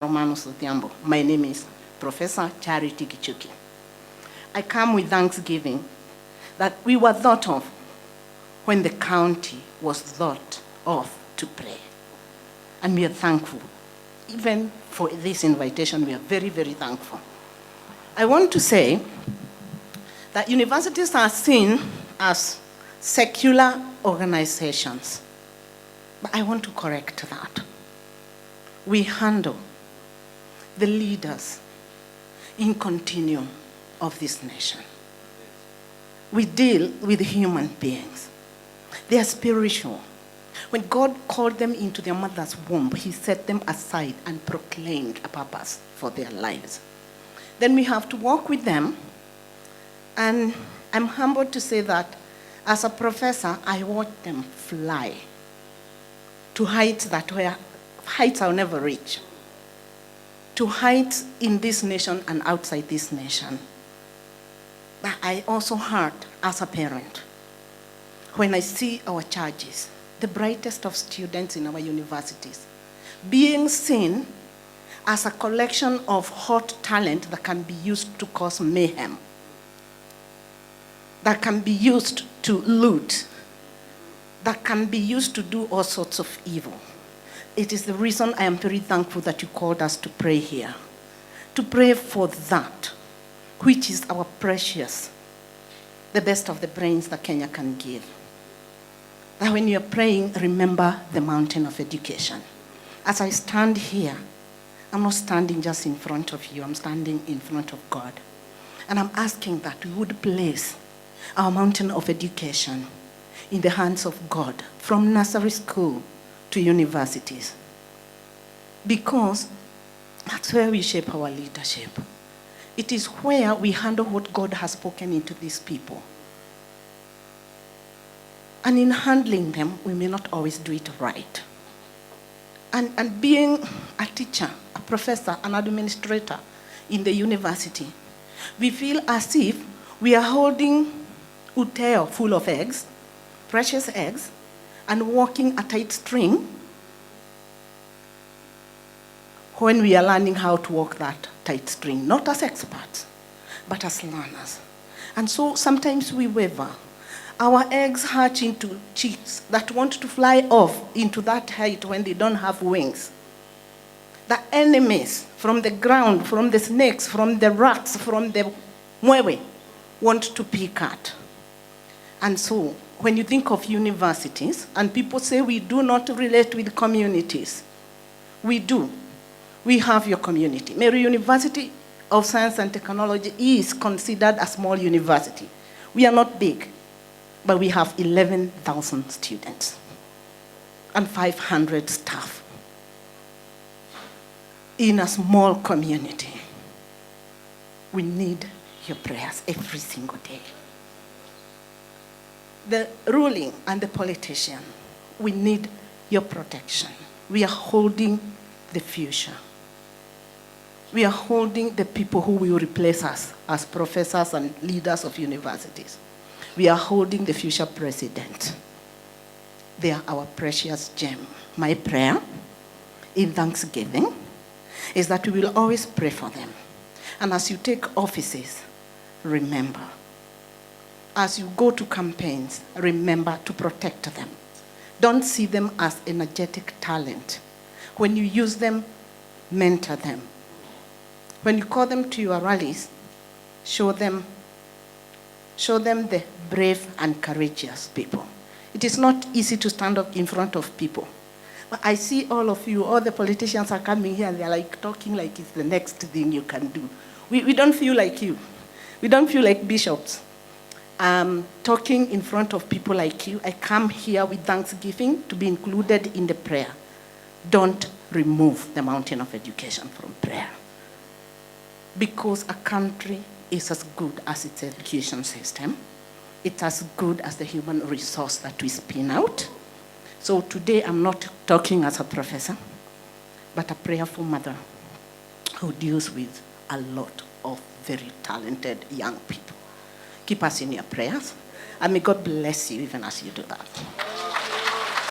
My name is Professor Charity Gichunki. I come with thanksgiving that we were thought of when the county was thought of to pray. And we are thankful. Even for this invitation, we are very, very thankful. I want to say that universities are seen as secular organizations. But I want to correct that. We handle the leaders in continuum of this nation. We deal with human beings. They are spiritual. When God called them into their mother's womb, he set them aside and proclaimed a purpose for their lives. Then we have to walk with them. And I'm humbled to say that as a professor, I watch them fly to heights that were heights I'll never reach. To heights in this nation and outside this nation. But I also hurt as a parent when I see our charges, the brightest of students in our universities, being seen as a collection of hot talent that can be used to cause mayhem, that can be used to loot, that can be used to do all sorts of evil. It is the reason I am very thankful that you called us to pray here, to pray for that, which is our precious, the best of the brains that Kenya can give. That when you're praying, remember the mountain of education. As I stand here, I'm not standing just in front of you, I'm standing in front of God. And I'm asking that we would place our mountain of education in the hands of God, from nursery school to universities. Because that's where we shape our leadership. It is where we handle what God has spoken into these people. And in handling them, we may not always do it right. And being a teacher, a professor, an administrator in the university, we feel as if we are holding uteo full of eggs, precious eggs, and walking a tight string when we are learning how to walk that tight string, not as experts, but as learners. And so sometimes we waver. Our eggs hatch into chicks that want to fly off into that height when they don't have wings. The enemies from the ground, from the snakes, from the rats, from the muewe, want to pick at. And so when you think of universities, and people say we do not relate with communities, we do. We have your community. Meru University of Science and Technology is considered a small university. We are not big, but we have 11,000 students and 500 staff in a small community. We need your prayers every single day. The ruling and the politician, we need your protection. We are holding the future. We are holding the people who will replace us as professors and leaders of universities. We are holding the future president. They are our precious gem. My prayer in thanksgiving is that we will always pray for them. And as you take offices, remember. As you go to campaigns, remember to protect them. Don't see them as energetic talent. When you use them, mentor them. When you call them to your rallies, show them the brave and courageous people. It is not easy to stand up in front of people. But I see all of you, all the politicians are coming here and they're like talking like it's the next thing you can do. We don't feel like you. We don't feel like bishops. Talking in front of people like you, I come here with thanksgiving to be included in the prayer. Don't remove the mountain of education from prayer. Because a country is as good as its education system. It's as good as the human resource that we spin out. So today I'm not talking as a professor, but a prayerful mother who deals with a lot of very talented young people. Keep us in your prayers, and may God bless you even as you do that.